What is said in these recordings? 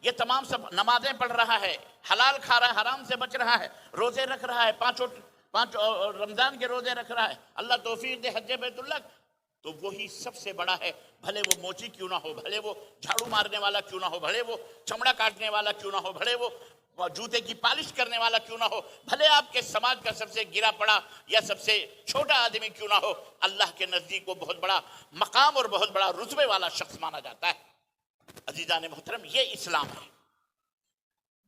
یہ تمام سب نمازیں پڑھ رہا ہے، حلال کھا رہا ہے، حرام سے بچ رہا ہے، روزے رکھ رہا ہے، پانچ رمضان کے روزے رکھ رہا ہے، اللہ توفیق دے حج بیت اللہ، تو وہی سب سے بڑا ہے، بھلے وہ موچی کیوں نہ ہو، بھلے وہ جھاڑو مارنے والا کیوں نہ ہو، بھلے وہ چمڑا کاٹنے والا کیوں نہ ہو، بھلے وہ جوتے کی پالش کرنے والا کیوں نہ ہو، بھلے آپ کے سماج کا سب سے گرا پڑا یا سب سے چھوٹا آدمی کیوں نہ ہو، اللہ کے نزدیک وہ بہت بڑا مقام اور بہت بڑا رتبے والا شخص مانا جاتا ہے۔ عزیزان محترم، یہ اسلام ہے۔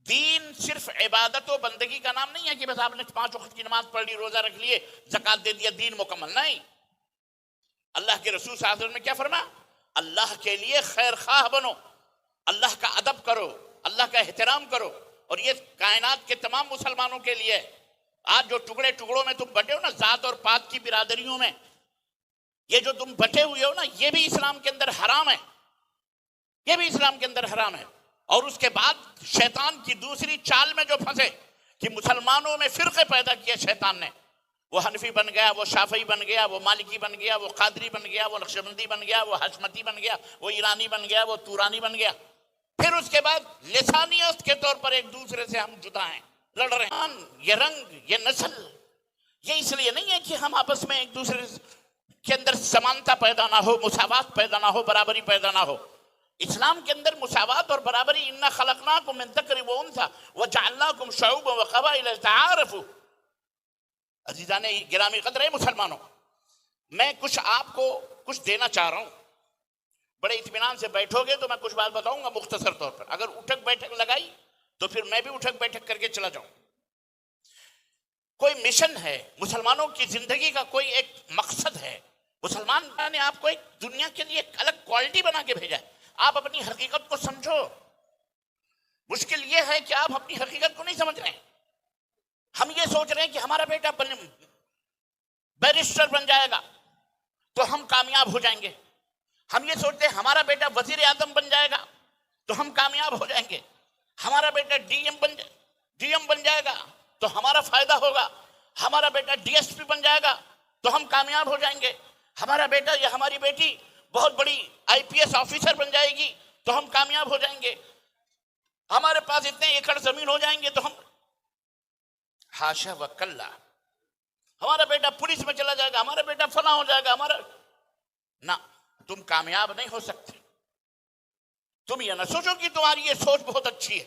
دین صرف عبادت و بندگی کا نام نہیں ہے کہ بس آپ نے 5 وقت کی نماز پڑھ لی، روزہ رکھ لیے، زکوٰۃ دے دیا، دین مکمل نہیں۔ اللہ کے رسول صلی اللہ علیہ وسلم نے کیا فرمایا؟ اللہ کے لیے خیر خواہ بنو، اللہ کا ادب کرو، اللہ کا احترام کرو، اور یہ کائنات کے تمام مسلمانوں کے لیے۔ آج جو ٹکڑوں میں تم بٹے ہو نا، ذات اور پات کی برادریوں میں، یہ جو تم بٹے ہوئے ہو نا، یہ بھی اسلام کے اندر حرام ہے، یہ بھی اسلام کے اندر حرام ہے۔ اور اس کے بعد شیطان کی دوسری چال میں جو پھنسے کہ مسلمانوں میں فرقے پیدا کیے شیطان نے، وہ حنفی بن گیا، وہ شافعی بن گیا، وہ مالکی بن گیا، وہ قادری بن گیا، وہ نقشبندی بن گیا، وہ حشمتی بن گیا، وہ ایرانی بن گیا، وہ تورانی بن گیا۔ پھر اس کے بعد لسانیت کے طور پر ایک دوسرے سے ہم جدا ہیں، لڑ رہے ہیں۔ یہ رنگ، یہ نسل، یہ اس لیے نہیں ہے کہ ہم آپس میں ایک دوسرے کے اندر سمانتا پیدا نہ ہو، مساوات پیدا نہ ہو، برابری پیدا نہ ہو۔ اسلام کے اندر مساوات اور برابری، اِنَّا خَلَقْنَاكُم مِّن ذَكَرٍ وَأُنثىٰ وَجَعَلْنَاكُمْ شُعُوبًا وَقَبَائِلَ لِتَعَارَفُوا۔ عزیزان گرامی قدر مسلمانوں، میں آپ کو کچھ دینا چاہ رہا ہوں، بڑے اطمینان سے بیٹھو گے تو میں کچھ بات بتاؤں گا مختصر طور پر، اگر اٹھک بیٹھک لگائی تو پھر میں بھی اٹھک بیٹھک کر کے چلا جاؤں۔ کوئی مشن ہے مسلمانوں کی زندگی کا، کوئی ایک مقصد ہے، مسلمان نے آپ کو ایک دنیا کے لیے ایک الگ کوالٹی بنا کے بھیجا ہے۔ آپ اپنی حقیقت کو سمجھو۔ مشکل یہ ہے کہ آپ اپنی حقیقت کو نہیں سمجھ رہے ہیں۔ ہم یہ سوچ رہے ہیں کہ ہمارا بیٹا بیرسٹر بن جائے گا تو ہم کامیاب ہو جائیں گے، ہم یہ سوچتے ہیں ہمارا بیٹا وزیر اعظم بن جائے گا تو ہم کامیاب ہو جائیں گے، ہمارا بیٹا ڈی ایم بن جائے گا تو ہمارا فائدہ ہوگا، ہمارا بیٹا ڈی ایس پی بن جائے گا تو ہم کامیاب ہو جائیں گے، ہمارا بیٹا یا ہماری بیٹی بہت بڑی آئی پی ایس آفیسر بن جائے گی تو ہم کامیاب ہو جائیں گے، ہمارے پاس اتنے ایکڑ زمین ہو جائیں گے تو ہم، حاشا وکلا، ہمارا بیٹا پولیس میں چلا جائے گا، ہمارا بیٹا فلاں ہو جائے گا، نہ، تم کامیاب نہیں ہو سکتے۔ تم یہ نہ سوچو کہ تمہاری یہ سوچ بہت اچھی ہے۔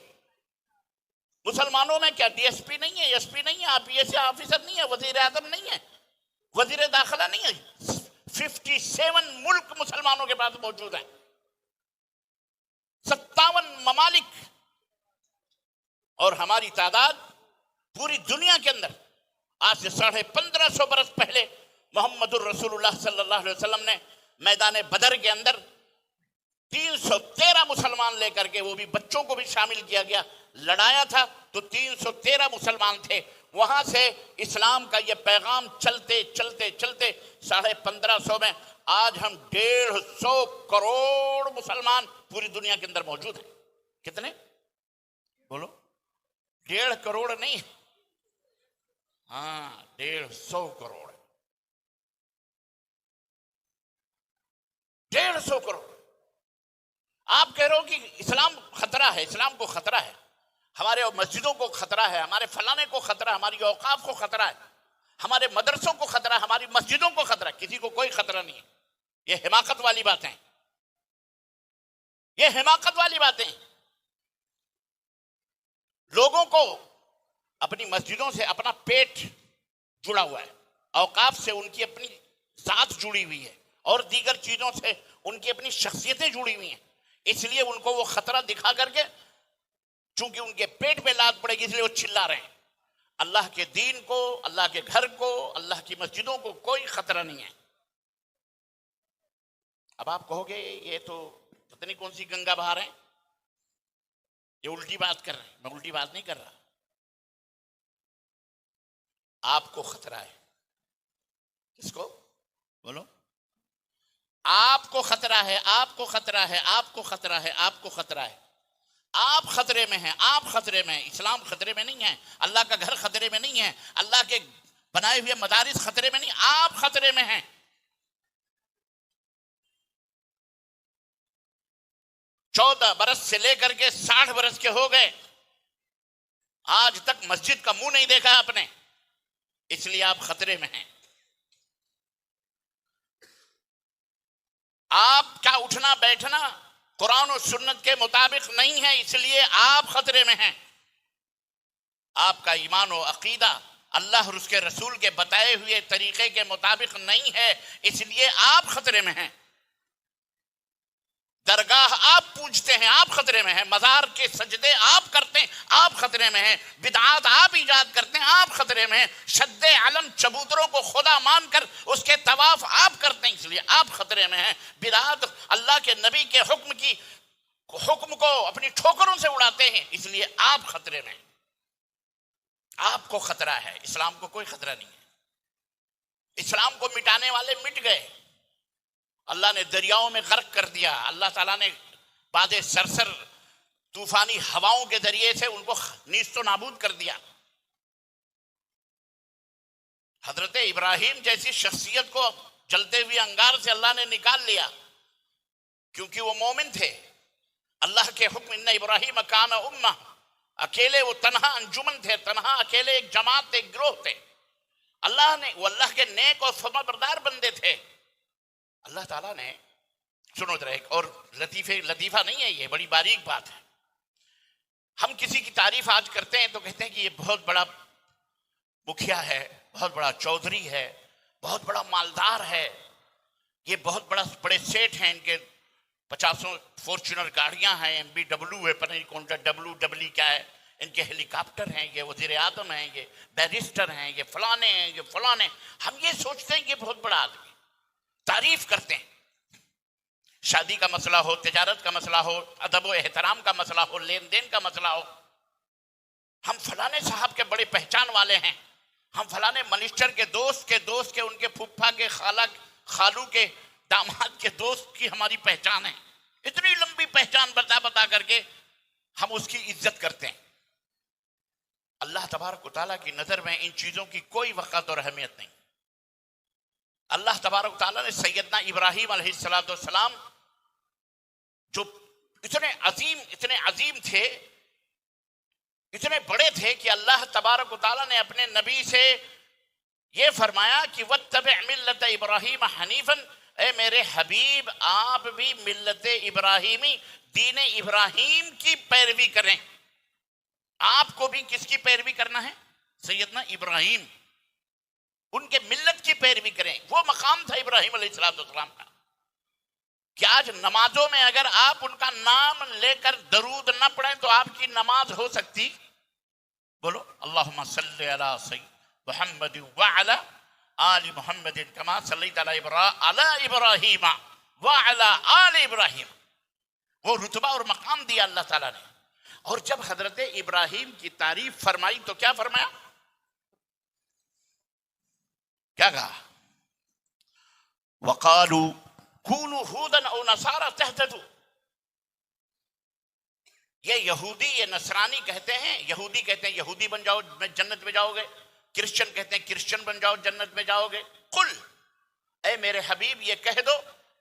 مسلمانوں میں کیا ڈی ایس پی نہیں ہے، ایس پی نہیں ہے، پی ایس آفیسر نہیں ہے، وزیر اعظم نہیں ہے، وزیر داخلہ نہیں ہے؟ 57 ملک مسلمانوں کے پاس موجود ہیں، 57 ممالک، اور ہماری تعداد پوری دنیا کے اندر آج سے 1550 برس پہلے محمد الرسول اللہ صلی اللہ علیہ وسلم نے میدان بدر کے اندر 313 مسلمان لے کر کے، وہ بھی بچوں کو بھی شامل کیا گیا، لڑایا تھا تو 313 مسلمان تھے۔ وہاں سے اسلام کا یہ پیغام چلتے چلتے چلتے 1550 میں آج ہم 150 کروڑ مسلمان پوری دنیا کے اندر موجود ہیں۔ کتنے؟ بولو، 1.5 کروڑ نہیں، ہاں 150 کروڑ، 150 کروڑ۔ آپ کہہ رہے ہو کہ اسلام خطرہ ہے، اسلام کو خطرہ ہے، ہمارے مسجدوں کو خطرہ ہے، ہمارے فلانے کو خطرہ ہے، ہماری اوقاف کو خطرہ ہے، ہمارے مدرسوں کو خطرہ ہے، ہماری مسجدوں کو خطرہ ہے۔ کسی کو کوئی خطرہ نہیں ہے۔ یہ حماقت والی باتیں، یہ حماقت والی باتیں۔ لوگوں کو اپنی مسجدوں سے اپنا پیٹ جڑا ہوا ہے، اوقاف سے ان کی اپنی ذات جڑی ہوئی ہے، اور دیگر چیزوں سے ان کی اپنی شخصیتیں جڑی ہوئی ہیں، اس لیے ان کو وہ خطرہ دکھا کر کے، چونکہ ان کے پیٹ میں لات پڑے گی اس لیے وہ چلا رہے ہیں۔ اللہ کے دین کو، اللہ کے گھر کو، اللہ کی مسجدوں کو کوئی خطرہ نہیں ہے۔ اب آپ کہو گے یہ تو پتہ نہیں کون سی گنگا بہار ہے، یہ الٹی بات کر رہے ہیں۔ میں الٹی بات نہیں کر رہا، آپ کو خطرہ ہے۔ کس کو؟ بولو۔ آپ کو خطرہ ہے، آپ کو خطرہ ہے، آپ کو خطرہ ہے، آپ کو خطرہ ہے۔ آپ خطرے میں ہیں، آپ خطرے میں ہیں۔ اسلام خطرے میں نہیں ہے، اللہ کا گھر خطرے میں نہیں ہے، اللہ کے بنائے ہوئے مدارس خطرے میں نہیں، آپ خطرے میں ہیں۔ 14 برس سے لے کر کے 60 برس کے ہو گئے، آج تک مسجد کا منہ نہیں دیکھا آپ نے، اس لیے آپ خطرے میں ہیں۔ آپ کا اٹھنا بیٹھنا قرآن و سنت کے مطابق نہیں ہے، اس لیے آپ خطرے میں ہیں۔ آپ کا ایمان و عقیدہ اللہ اور اس کے رسول کے بتائے ہوئے طریقے کے مطابق نہیں ہے، اس لیے آپ خطرے میں ہیں۔ درگاہ آپ پوجتے ہیں، آپ خطرے میں ہیں۔ مزار کے سجدے آپ کرتے ہیں، آپ خطرے میں ہیں۔ بدعات آپ ایجاد کرتے ہیں، آپ خطرے میں ہیں۔ شد علم چبوتروں کو خدا مان کر اس کے طواف آپ کرتے ہیں، اس لیے آپ خطرے میں ہیں۔ بدعات اللہ کے نبی کے حکم کو اپنی ٹھوکروں سے اڑاتے ہیں، اس لیے آپ خطرے میں ہیں۔ آپ کو خطرہ ہے، اسلام کو کوئی خطرہ نہیں ہے۔ اسلام کو مٹانے والے مٹ گئے، اللہ نے دریاؤں میں غرق کر دیا، اللہ تعالیٰ نے باد سرسر طوفانی ہواؤں کے ذریعے سے ان کو نیست و نابود کر دیا۔ حضرت ابراہیم جیسی شخصیت کو جلتے ہوئے انگار سے اللہ نے نکال لیا، کیونکہ وہ مومن تھے۔ اللہ کے حکم ان ابراہیم کان امہ، اکیلے وہ تنہا انجمن تھے، تنہا اکیلے ایک جماعت تھے، ایک گروہ تھے۔ وہ اللہ کے نیک اور فرما بردار بندے تھے۔ اللہ تعالیٰ نے سنو ذرا، ایک اور لطیفہ نہیں ہے، یہ بڑی باریک بات ہے۔ ہم کسی کی تعریف آج کرتے ہیں تو کہتے ہیں کہ یہ بہت بڑا مکھیا ہے، بہت بڑا چودھری ہے، بہت بڑا مالدار ہے، یہ بہت بڑے سیٹ ہیں، ان کے 50 فارچونر گاڑیاں ہیں، BMW ہے، پتہ نہیں کون سا WW کیا ہے، ان کے ہیلی کاپٹر ہیں، یہ وزیر اعظم ہیں، یہ بیرسٹر ہیں، یہ فلانے ہیں، یہ فلانے۔ ہم یہ سوچتے ہیں کہ یہ بہت بڑا آدمی، تعریف کرتے ہیں۔ شادی کا مسئلہ ہو، تجارت کا مسئلہ ہو، ادب و احترام کا مسئلہ ہو، لین دین کا مسئلہ ہو، ہم فلانے صاحب کے بڑے پہچان والے ہیں، ہم فلانے منسٹر کے دوست کے ان کے پھپھا کے خالو کے داماد کے دوست کی ہماری پہچان ہے۔ اتنی لمبی پہچان بتا کر کے ہم اس کی عزت کرتے ہیں۔ اللہ تبارک و تعالیٰ کی نظر میں ان چیزوں کی کوئی وقت اور اہمیت نہیں۔ اللہ تبارک و تعالیٰ نے سیدنا ابراہیم علیہ السلام جو اتنے عظیم تھے، اتنے بڑے تھے کہ اللہ تبارک و تعالیٰ نے اپنے نبی سے یہ فرمایا کہ وَاتَّبِعْ مِلَّةَ إِبْرَاهِيمَ حَنِيفًا، اے میرے حبیب آپ بھی ملت ابراہیمی، دین ابراہیم کی پیروی کریں۔ آپ کو بھی کس کی پیروی کرنا ہے؟ سیدنا ابراہیم، ان کے ملت کی پیروی کریں۔ وہ مقام تھا ابراہیم علیہ السلام کا کہ آج نمازوں میں اگر آپ ان کا نام لے کر درود نہ پڑھیں تو آپ کی نماز ہو سکتی؟ بولو اللہم صلی علی سیدنا محمد وعلی آل محمد کما صلیت علی ابراہیم وعلی آل ابراہیم۔ وہ رتبہ اور مقام دیا اللہ تعالیٰ نے۔ اور جب حضرت ابراہیم کی تعریف فرمائی تو کیا فرمایا؟ کیا کہا؟ وَقَالُوا كُونُوا هُودًا أَوْ نَصَارَىٰ تَهْتَدُوا۔ یہ یہودی، یہ نصرانی کہتے ہیں، یہودی کہتے ہیں یہودی بن جاؤ جنت میں جاؤ گے، کرسچن کہتے ہیں کرسچن بن جاؤ جنت میں جاؤ گے۔ قل، اے میرے حبیب یہ کہہ دو،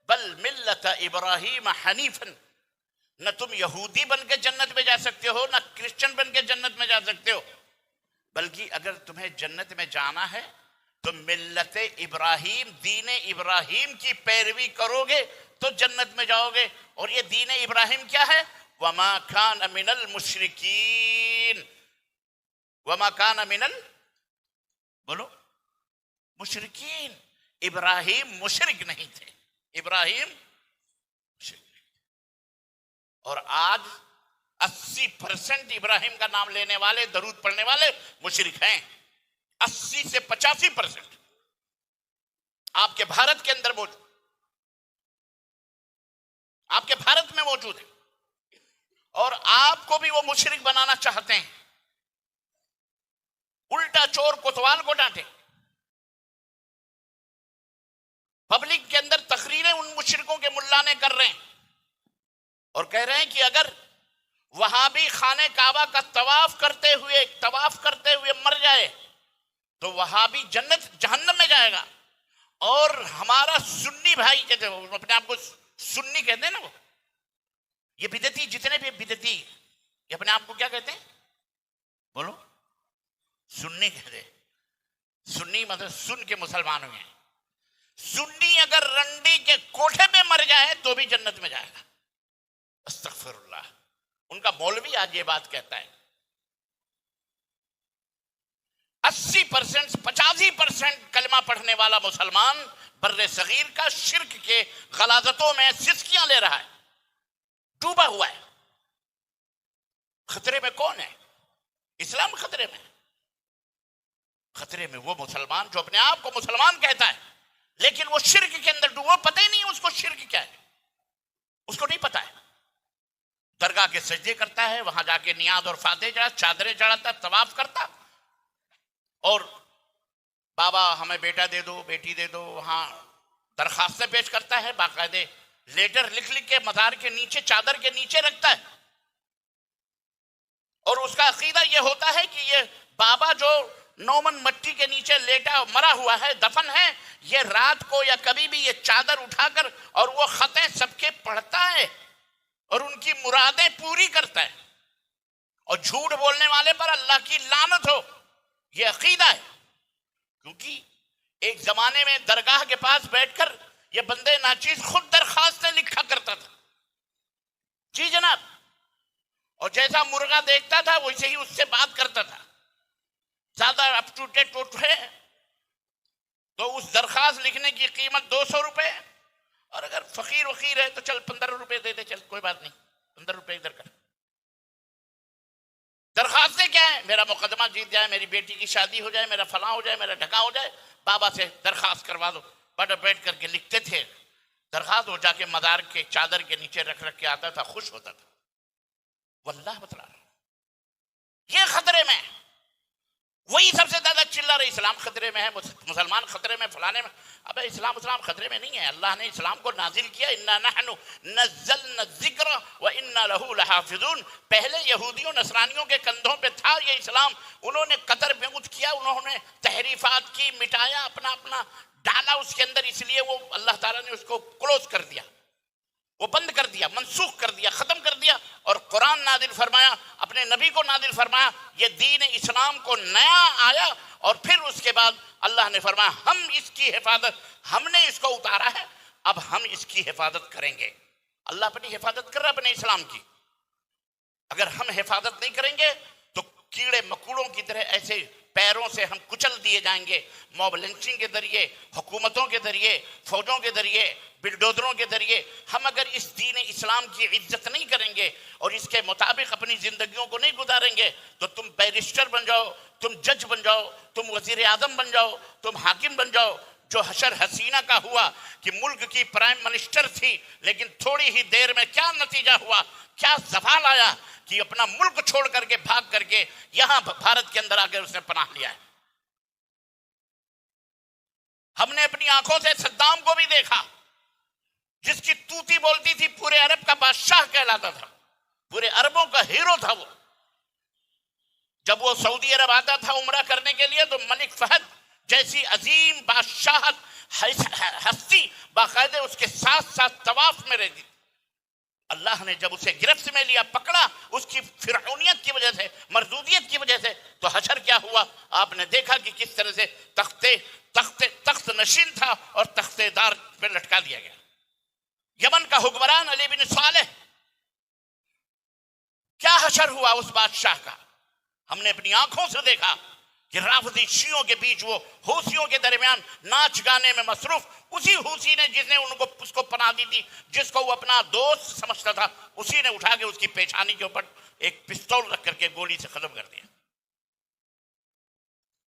بل ملت ابراہیم حنیفاً، نہ تم یہودی بن کے جنت میں جا سکتے ہو، نہ کرسچن بن کے جنت میں جا سکتے ہو، بلکہ اگر تمہیں جنت میں جانا ہے تو ملت ابراہیم، دین ابراہیم کی پیروی کرو گے تو جنت میں جاؤ گے۔ اور یہ دین ابراہیم کیا ہے؟ وَمَا كَانَ مِنَ الْمُشْرِكِينَ، وَمَا كَانَ مِنَ بولو مشرکین۔ ابراہیم مشرک نہیں تھے، ابراہیم مشرک نہیں تھے۔ اور آج 80% ابراہیم کا نام لینے والے، درود پڑھنے والے مشرک ہیں۔ 80 سے 85% آپ کے بھارت کے اندر موجود، آپ کے بھارت میں موجود ہے، اور آپ کو بھی وہ مشرک بنانا چاہتے ہیں۔ الٹا چور کوتوال کو ڈانٹے، پبلک کے اندر تقریریں ان مشرکوں کے ملانے کر رہے ہیں اور کہہ رہے ہیں کہ اگر وہابی خانہ کعبہ کا طواف کرتے ہوئے مر جائے تو وہابی جہنم میں جائے گا، اور ہمارا سنی بھائی کہتے ہیں، اپنے آپ کو سنی کہتے ہیں نا، وہ یہ بدعتی جتنے بھی بدعتی یہ اپنے آپ کو کیا کہتے ہیں؟ بولو. سنی کہتے ہیں. سنی مطلب سن کے مسلمان ہوئے ہیں. سنی اگر رنڈی کے کوٹھے پہ مر جائے تو بھی جنت میں جائے گا. استغفر اللہ. ان کا مولوی آج یہ بات کہتا ہے. 80% 85% کلمہ پڑھنے والا مسلمان بر صغیر کا شرک کے غلاظتوں میں سسکیاں لے رہا ہے, ڈوبا ہوا ہے. خطرے میں کون ہے؟ اسلام خطرے میں. خطرے میں وہ مسلمان جو اپنے آپ کو مسلمان کہتا ہے لیکن وہ شرک کے اندر ڈوبا, پتہ ہی نہیں اس کو شرک کیا ہے, اس کو نہیں پتا ہے. درگاہ کے سجدے کرتا ہے, وہاں جا کے نیاز اور فاتح چڑھا, چادریں چڑھاتا, طواف کرتا, اور بابا ہمیں بیٹا دے دو, بیٹی دے دو, وہاں درخواستیں پیش کرتا ہے, باقاعدہ لیٹر لکھ لکھ کے مزار کے نیچے چادر کے نیچے رکھتا ہے. اور اس کا عقیدہ یہ ہوتا ہے کہ یہ بابا جو نومن مٹی کے نیچے لیٹا مرا ہوا ہے, دفن ہے, یہ رات کو یا کبھی بھی یہ چادر اٹھا کر اور وہ خطیں سب کے پڑھتا ہے اور ان کی مرادیں پوری کرتا ہے. اور جھوٹ بولنے والے پر اللہ کی لعنت ہو, یہ عقیدہ ہے. کیونکہ ایک زمانے میں درگاہ کے پاس بیٹھ کر یہ بندے ناچیز خود درخواستیں لکھا کرتا تھا. جی جناب. اور جیسا مرغا دیکھتا تھا ویسے ہی اس سے بات کرتا تھا. زیادہ اپ ٹو ڈیٹ ہے تو اس درخواست لکھنے کی قیمت 200 روپے, اور اگر فقیر وقیر ہے تو چل 15 روپے دے دے, چل کوئی بات نہیں, 15 روپے ادھر کر. درخواستیں کیا ہیں؟ میرا مقدمہ جیت جائے, میری بیٹی کی شادی ہو جائے, میرا فلاں ہو جائے, میرا ڈھکا ہو جائے, بابا سے درخواست کروا دو. بڑا بیٹھ کر کے لکھتے تھے درخواست, ہو جا کے مزار کے چادر کے نیچے رکھ رکھ کے آتا تھا, خوش ہوتا تھا. واللہ بتلا رہا یہ خطرے میں, وہی سب سے زیادہ چلا رہے اسلام خطرے میں ہے, مسلمان خطرے میں, فلانے میں. اب اسلام خطرے میں نہیں ہے. اللہ نے اسلام کو نازل کیا, انا نحن نزلنا الذکر وانا لہ لحافظون. پہلے یہودیوں نصرانیوں کے کندھوں پہ تھا یہ اسلام, انہوں نے قطر بیعت کیا, انہوں نے تحریفات کی, مٹایا, اپنا اپنا ڈالا اس کے اندر, اس لیے وہ اللہ تعالیٰ نے اس کو کلوز کر دیا, وہ بند کر دیا, منسوخ کر دیا, ختم کر دیا, اور قرآن نازل فرمایا, اپنے نبی کو نازل فرمایا. یہ دین اسلام کو نیا آیا, اور پھر اس کے بعد اللہ نے فرمایا ہم اس کی حفاظت, ہم نے اس کو اتارا ہے, اب ہم اس کی حفاظت کریں گے. اللہ اپنی حفاظت کر رہا ہے اپنے اسلام کی. اگر ہم حفاظت نہیں کریں گے تو کیڑے مکوڑوں کی طرح ایسے پیروں سے ہم کچل دیے جائیں گے, موب لنچنگ کے ذریعے, حکومتوں کے ذریعے, فوجوں کے ذریعے, بلڈوزروں کے ذریعے. ہم اگر اس دین اسلام کی عزت نہیں کریں گے اور اس کے مطابق اپنی زندگیوں کو نہیں گزاریں گے تو تم بیرسٹر بن جاؤ, تم جج بن جاؤ, تم وزیر اعظم بن جاؤ, تم حاکم بن جاؤ. جو حشر حسینہ کا ہوا کہ ملک کی پرائم منسٹر تھی, لیکن تھوڑی ہی دیر میں کیا نتیجہ ہوا, کیا زوال آیا کہ اپنا ملک چھوڑ کر کے بھاگ کر کے یہاں بھارت کے اندر آ کے اس نے پناہ لیا ہے. ہم نے اپنی آنکھوں سے صدام کو بھی دیکھا, جس کی توتی بولتی تھی, پورے عرب کا بادشاہ کہلاتا تھا, پورے عربوں کا ہیرو تھا وہ. جب وہ سعودی عرب آتا تھا عمرہ کرنے کے لیے تو ملک فہد جیسی عظیم بادشاہت ہستی باقاعدہ اس کے ساتھ ساتھ طواف میں رہتی. اللہ نے جب اسے گرفت میں لیا, پکڑا, اس کی فرعونیت کی وجہ سے, مردودیت کی وجہ سے, تو حشر کیا ہوا آپ نے دیکھا کہ کس طرح سے تخت نشین تھا اور تختے دار پہ لٹکا دیا گیا. یمن کا حکمران علی بن صالح, کیا حشر ہوا اس بادشاہ کا, ہم نے اپنی آنکھوں سے دیکھا کہ رافضی شیعوں کے بیچ وہ حوثیوں کے درمیان ناچ گانے میں مصروف. اسی حوثی نے جس نے اس کو پناہ دی تھی, جس کو وہ اپنا دوست سمجھتا تھا, اسی نے اٹھا کے اس کی پیشانی کے اوپر ایک پستول رکھ کر کے گولی سے ختم کر دیا.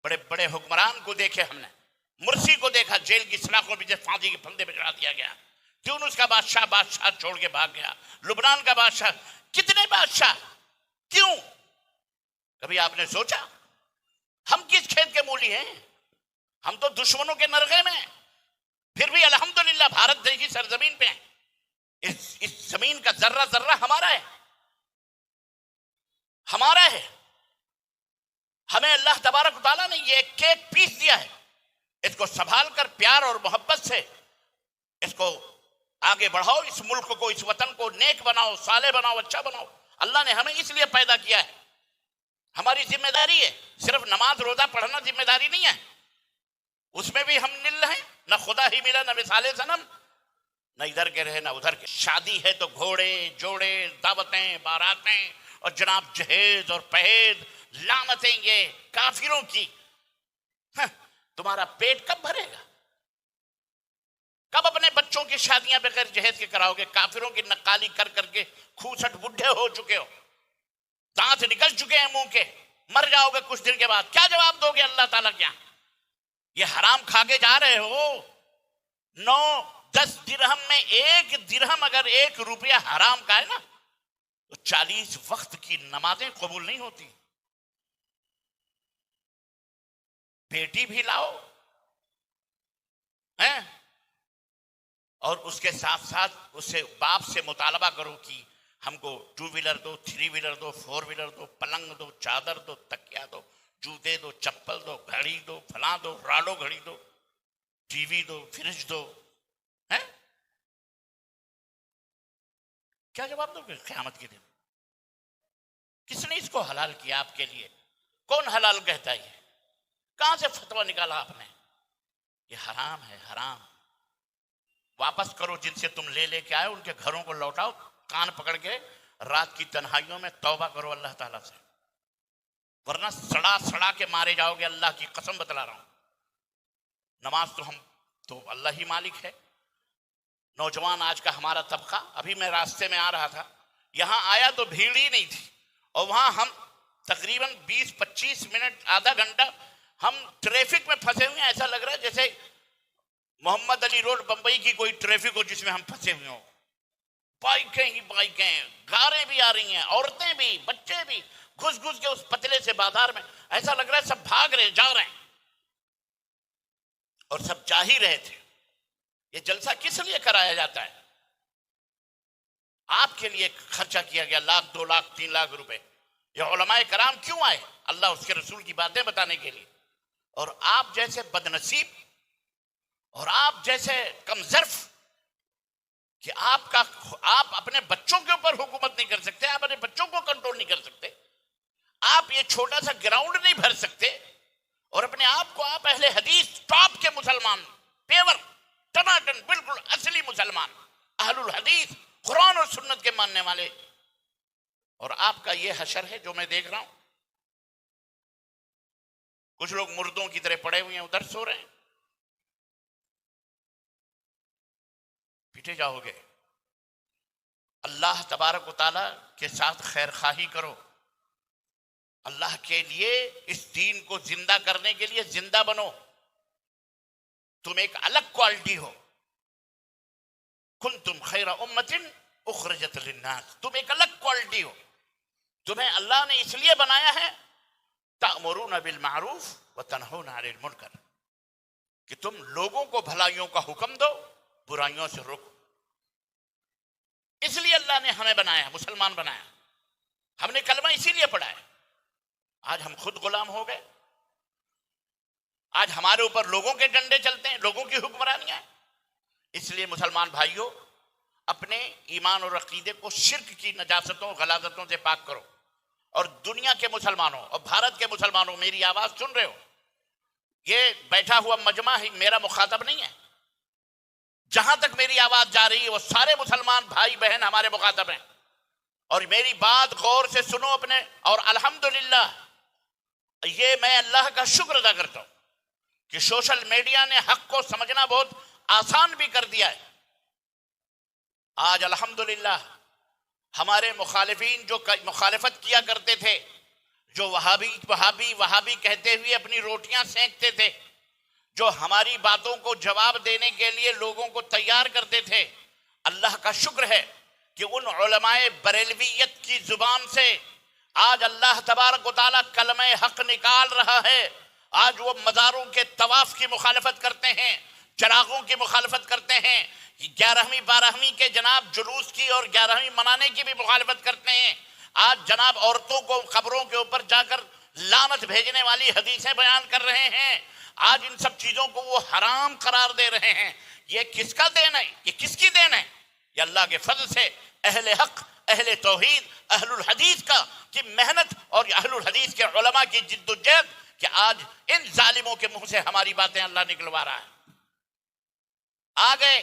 بڑے بڑے حکمران کو دیکھے ہم نے, مرسی کو دیکھا جیل کی سلاخوں پہ پھانسی کے پھندے پہ چڑھا دیا گیا. تیونس کا بادشاہ چھوڑ کے بھاگ گیا, لبنان کا بادشاہ, کتنے بادشاہ, کیوں؟ کبھی آپ نے سوچا ہم کس کھیت کے مولی ہیں؟ ہم تو دشمنوں کے نرغے میں ہیں, پھر بھی الحمدللہ بھارت جیسی سرزمین پہ ہیں. اس زمین کا ذرہ ذرہ ہمارا ہے, ہمارا ہے. ہمیں اللہ تبارک و تعالیٰ نے یہ کیک پیس دیا ہے, اس کو سنبھال کر پیار اور محبت سے اس کو آگے بڑھاؤ اس ملک کو، اس وطن کو نیک بناؤ، صالح بناؤ، اچھا بناؤ۔ اللہ نے ہمیں اس لیے پیدا کیا ہے، ہماری ذمہ داری ہے۔ صرف نماز روزہ پڑھنا ذمہ داری نہیں ہے، اس میں بھی ہم نل ہیں، نہ خدا ہی ملا، نہ مثال صنم، نہ ادھر کے رہے نہ ادھر کے۔ شادی ہے تو گھوڑے جوڑے، دعوتیں، باراتیں، اور جناب جہیز اور پہیز، لعنتیں یہ کافروں کی۔ تمہارا پیٹ کب بھرے گا؟ کب اپنے بچوں کی شادیاں بغیر جہیز کے کراؤ گے؟ کافروں کی نقالی کر کر کے کھوسٹ بڈھے ہو چکے ہو، دانت نکل چکے ہیں منہ کے، مر جاؤ گے کچھ دن کے بعد، کیا جواب دو گے اللہ تعالیٰ کیا؟ یہ حرام کھا کے جا رہے ہو۔ 9-10 درہم میں ایک درہم اگر 1 روپیہ حرام کا ہے نا تو 40 وقت کی نمازیں قبول نہیں ہوتی۔ بیٹی بھی لاؤ ہیں، اور اس کے ساتھ ساتھ اسے باپ سے مطالبہ کرو کہ ہم کو 2 ویلر دو، 3 ویلر دو، 4 ویلر دو، پلنگ دو، چادر دو، تکیا دو، جوتے دو، چپل دو، گھڑی دو، فلاں دو، راڈو گھڑی دو، ٹی وی دو، فریج دو، ہیں؟ کیا جواب دو گے قیامت کے دن؟ کس نے اس کو حلال کیا آپ کے لیے؟ کون حلال کہتا ہے؟ یہ کہاں سے فتویٰ نکالا آپ نے؟ یہ حرام ہے، حرام۔ واپس کرو، جن سے تم لے کے آئے ان کے گھروں کو لوٹاؤ، کان پکڑ کے رات کی تنہائیوں میں توبہ کرو اللہ تعالیٰ سے، ورنہ سڑا سڑا کے مارے جاؤ گے، اللہ کی قسم بتلا رہا ہوں۔ نماز تو ہم تو اللہ ہی مالک ہے۔ نوجوان آج کا ہمارا طبقہ، ابھی میں راستے میں آ رہا تھا، یہاں آیا تو بھیڑ ہی نہیں تھی، اور وہاں ہم تقریباً 20-25 منٹ، آدھا گھنٹہ ہم ٹریفک میں پھنسے ہوئے ہیں۔ ایسا لگ رہا ہے جیسے محمد علی روڈ بمبئی کی کوئی ٹریفک ہو جس میں ہم پھنسے ہوئے ہوں۔ بائکیں ہی بائکیں، کاریں بھی آ رہی ہیں، عورتیں بھی، بچے بھی، گھس گھس کے اس پتلے سے بازار میں، ایسا لگ رہا ہے سب بھاگ رہے، جا رہے ہیں، اور سب جا ہی رہے تھے۔ یہ جلسہ کس لیے کرایا جاتا ہے؟ آپ کے لیے خرچہ کیا گیا 1,00,000 2,00,000 3,00,000 روپے۔ یہ علماء کرام کیوں آئے؟ اللہ اس کے رسول کی باتیں بتانے کے لیے۔ اور آپ جیسے بدنصیب اور آپ جیسے کم ظرف کہ آپ اپنے بچوں کے اوپر حکومت نہیں کر سکتے، آپ اپنے بچوں کو کنٹرول نہیں کر سکتے، آپ یہ چھوٹا سا گراؤنڈ نہیں بھر سکتے، اور اپنے آپ کو آپ اہل حدیث ٹاپ کے مسلمان، پیور ٹناٹن بالکل اصلی مسلمان، اہل الحدیث، قرآن اور سنت کے ماننے والے، اور آپ کا یہ حشر ہے جو میں دیکھ رہا ہوں۔ کچھ لوگ مردوں کی طرح پڑے ہوئے ہیں، ادھر سو رہے ہیں۔ پیٹے جاؤ گے۔ اللہ تبارک و تعالیٰ کے ساتھ خیر خواہی کرو، اللہ کے لیے اس دین کو زندہ کرنے کے لیے زندہ بنو۔ تم ایک الگ کوالٹی ہو، کنتم خیر امت اخرجت للناس، تم ایک الگ کوالٹی ہو۔ تمہیں اللہ نے اس لیے بنایا ہے تأمرون بالمعروف وتنہون عن المنکر، کہ تم لوگوں کو بھلائیوں کا حکم دو، برائیوں سے روکو۔ اس لیے اللہ نے ہمیں بنایا، مسلمان بنایا، ہم نے کلمہ اسی لیے پڑھا ہے۔ آج ہم خود غلام ہو گئے، آج ہمارے اوپر لوگوں کے ڈنڈے چلتے ہیں، لوگوں کی حکمرانیاں ہیں۔ اس لیے مسلمان بھائیوں، اپنے ایمان اور عقیدے کو شرک کی نجاستوں غلاظتوں سے پاک کرو۔ اور دنیا کے مسلمانوں اور بھارت کے مسلمانوں، میری آواز سن رہے ہو، یہ بیٹھا ہوا مجمع ہی میرا مخاطب نہیں ہے، جہاں تک میری آواز جا رہی ہے وہ سارے مسلمان بھائی بہن ہمارے مخاطب ہیں۔ اور میری بات غور سے سنو اپنے، اور الحمدللہ یہ میں اللہ کا شکر ادا کرتا ہوں کہ سوشل میڈیا نے حق کو سمجھنا بہت آسان بھی کر دیا ہے۔ آج الحمدللہ ہمارے مخالفین جو مخالفت کیا کرتے تھے، جو وہابی کہتے ہوئے اپنی روٹیاں سینکتے تھے، جو ہماری باتوں کو جواب دینے کے لیے لوگوں کو تیار کرتے تھے، اللہ کا شکر ہے کہ ان علماء بریلویت کی زبان سے آج اللہ تبارک و تعالیٰ کلمہ حق نکال رہا ہے۔ آج وہ مزاروں کے طواف کی مخالفت کرتے ہیں، چراغوں کی مخالفت کرتے ہیں، 11ویں 12ویں کے جناب جلوس کی اور 11ویں منانے کی بھی مخالفت کرتے ہیں۔ آج جناب عورتوں کو قبروں کے اوپر جا کر لعنت بھیجنے والی حدیثیں بیان کر رہے ہیں۔ آج ان سب چیزوں کو وہ حرام قرار دے رہے ہیں. یہ کس کا دین ہے؟ یہ کس کی دین ہے؟ یہ اللہ کے فضل سے اہل حق، اہل توحید، اہل الحدیث کا کی محنت اور اہل الحدیث کے علماء کی جد و جہد کہ آج ان ظالموں کے منہ سے ہماری باتیں اللہ نکلوا رہا ہے. آگے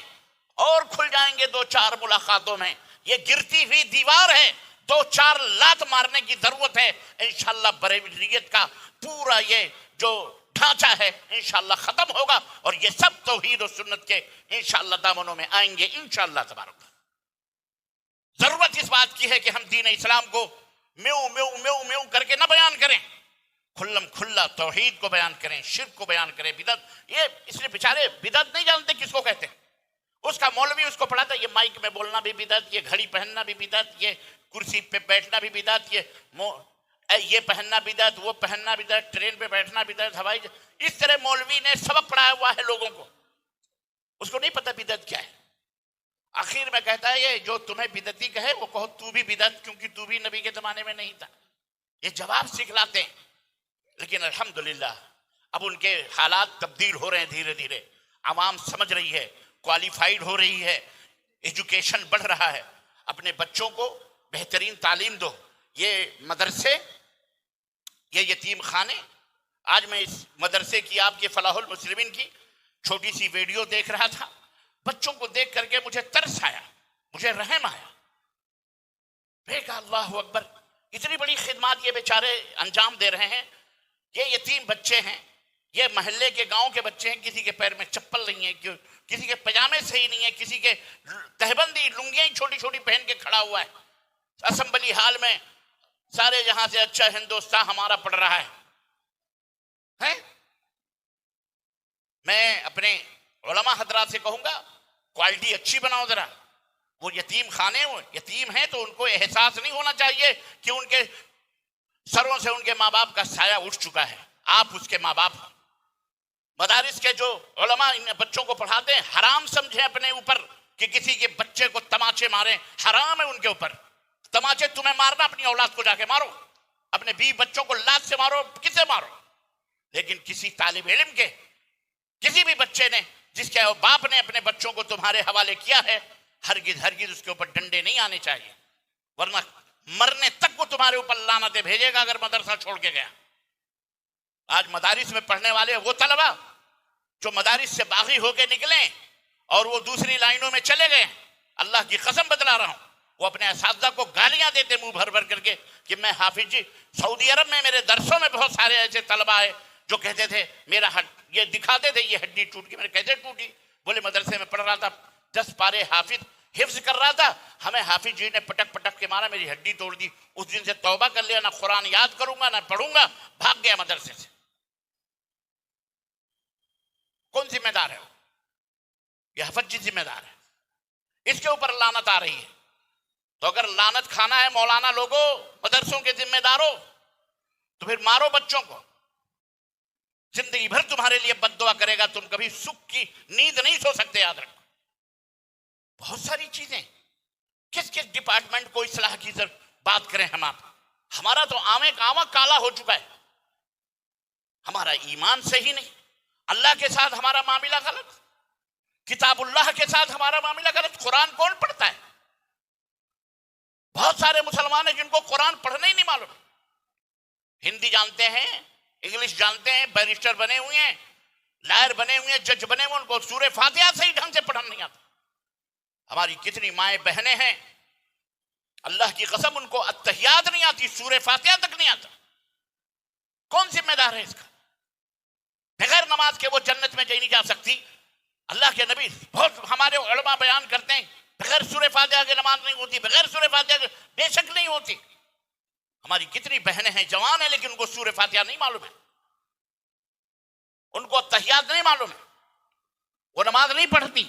اور کھل جائیں گے 2-4 ملاقاتوں میں. یہ گرتی ہوئی دیوار ہے، 2-4 لات مارنے کی ضرورت ہے. انشاءاللہ بریلویت کا پورا یہ جو ڈھانچہ ہے انشاءاللہ ختم ہوگا اور یہ سب توحید و سنت کے انشاءاللہ دامنوں میں آئیں گے انشاءاللہ تبارک. ضرورت اس بات کی ہے کہ ہم دین اسلام کو میو میو میو میو کر کے نہ بیان کریں، کھلم کھلا توحید کو بیان کریں، شرک کو بیان کریں. بدعت، یہ اس لیے بیچارے بدعت نہیں جانتے کس کو کہتے ہیں. اس کا مولوی اس کو پڑھاتا ہے یہ مائک میں بولنا بھی بدعت، یہ گھڑی پہننا بھی بدعت، یہ کرسی پہ بیٹھنا بھی بدعت، یہ پہننا بدعت، وہ پہننا بدعت، ٹرین پہ بیٹھنا بدعت، ہوائی اس طرح مولوی نے سبق پڑھایا ہوا ہے لوگوں کو. اس کو نہیں پتہ بدعت کیا ہے. آخر میں کہتا ہے یہ جو تمہیں بدعتی کہے وہ کہو تو بھی بدعت، کیونکہ تو بھی نبی کے زمانے میں نہیں تھا. یہ جواب سکھلاتے ہیں. لیکن الحمدللہ اب ان کے حالات تبدیل ہو رہے ہیں دھیرے دھیرے. عوام سمجھ رہی ہے، کوالیفائیڈ ہو رہی ہے، ایجوکیشن بڑھ رہا ہے. اپنے بچوں کو بہترین تعلیم دو. یہ مدرسے، یہ یتیم خانے. آج میں اس مدرسے کی آپ کے فلاح المسلمین کی چھوٹی سی ویڈیو دیکھ رہا تھا. بچوں کو دیکھ کر کے مجھے ترس آیا، مجھے رحم آیا. میں کہا اللہ اکبر، اتنی بڑی خدمات یہ بیچارے انجام دے رہے ہیں. یہ یتیم بچے ہیں، یہ محلے کے گاؤں کے بچے ہیں. کسی کے پیر میں چپل نہیں ہے، کسی کے پجامے صحیح نہیں ہے، کسی کے تہبندی لنگیاں ہی چھوٹی چھوٹی پہن کے کھڑا ہوا ہے. اسمبلی ہال میں سارے جہاں سے اچھا ہندوستان ہمارا پڑھ رہا ہے. میں اپنے علماء حضرات سے کہوں گا کوالٹی اچھی بناؤ ذرا. وہ یتیم خانے، وہ یتیم ہیں تو ان کو احساس نہیں ہونا چاہیے کہ ان کے سروں سے ان کے ماں باپ کا سایہ اٹھ چکا ہے. آپ اس کے ماں باپ. مدارس کے جو علماء ان بچوں کو پڑھاتے ہیں حرام سمجھیں اپنے اوپر کہ کسی کے بچے کو تماچے ماریں. حرام ہے ان کے اوپر تماچے. تمہیں مارنا اپنی اولاد کو جا کے مارو، اپنے بیوی بچوں کو لات سے مارو، کسے مارو. لیکن کسی طالب علم کے، کسی بھی بچے نے جس کے باپ نے اپنے بچوں کو تمہارے حوالے کیا ہے، ہرگز ہرگز اس کے اوپر ڈنڈے نہیں آنے چاہیے، ورنہ مرنے تک وہ تمہارے اوپر لعنتیں بھیجے گا اگر مدرسہ چھوڑ کے گیا. آج مدارس میں پڑھنے والے وہ طلبہ جو مدارس سے باغی ہو کے نکلیں اور وہ دوسری لائنوں میں چلے گئے، اللہ کی قسم بتلا رہا ہوں، وہ اپنے اساتذہ کو گالیاں دیتے منہ بھر بھر کر کے کہ میں حافظ جی. سعودی عرب میں میرے درسوں میں بہت سارے ایسے طلبہ آئے جو کہتے تھے میرا یہ دکھاتے تھے یہ ہڈی ٹوٹ گئی. میں نے کیسے ٹوٹی؟ بولے مدرسے میں پڑھ رہا تھا، 10 پارے حافظ حفظ کر رہا تھا، ہمیں حافظ جی نے پٹک پٹک کے مارا، میری ہڈی توڑ دی. اس دن سے توبہ کر لیا، نہ قرآن یاد کروں گا نہ پڑھوں گا. بھاگ گیا مدرسے سے. کون ذمہ دار ہے؟ یہ حافظ جی ذمہ دار ہے. اس کے اوپر لعنت آ رہی ہے. تو اگر لعنت کھانا ہے مولانا لوگوں، مدرسوں کے ذمہ داروں، تو پھر مارو بچوں کو. زندگی بھر تمہارے لیے بد دعا کرے گا، تم کبھی سکھ کی نیند نہیں سو سکتے. یاد رکھو بہت ساری چیزیں. کس کس ڈپارٹمنٹ کو اصلاح کی بات کریں ہم آپ. ہمارا تو آمے کا آمہ کالا ہو چکا ہے. ہمارا ایمان صحیح نہیں، اللہ کے ساتھ ہمارا معاملہ غلط، کتاب اللہ کے ساتھ ہمارا معاملہ غلط. قرآن کون پڑھتا ہے؟ بہت سارے مسلمان ہیں جن کو قرآن پڑھنا ہی نہیں معلوم. ہندی جانتے ہیں، انگلش جانتے ہیں، بیرسٹر بنے ہوئے ہیں، لائر بنے ہوئے ہیں، جج بنے ہوئے، ان کو سورہ فاتحہ صحیح ڈھنگ سے پڑھنا نہیں آتا. ہماری کتنی مائیں بہنیں ہیں اللہ کی قسم ان کو اتحیات نہیں آتی، سورہ فاتحہ تک نہیں آتا. کون ذمہ دار ہے اس کا؟ بغیر نماز کے وہ جنت میں نہیں جا سکتی. اللہ کے نبی بہت ہمارے علماء بیان کرتے ہیں بغیر سورہ فاتحہ کے نماز نہیں ہوتی، بغیر سورہ فاتحہ کے بے شک نہیں ہوتی. ہماری کتنی بہنیں ہیں جوان ہیں لیکن ان کو سورہ فاتحہ نہیں معلوم ہے، ان کو تحیات نہیں معلوم ہے، وہ نماز نہیں پڑھتی.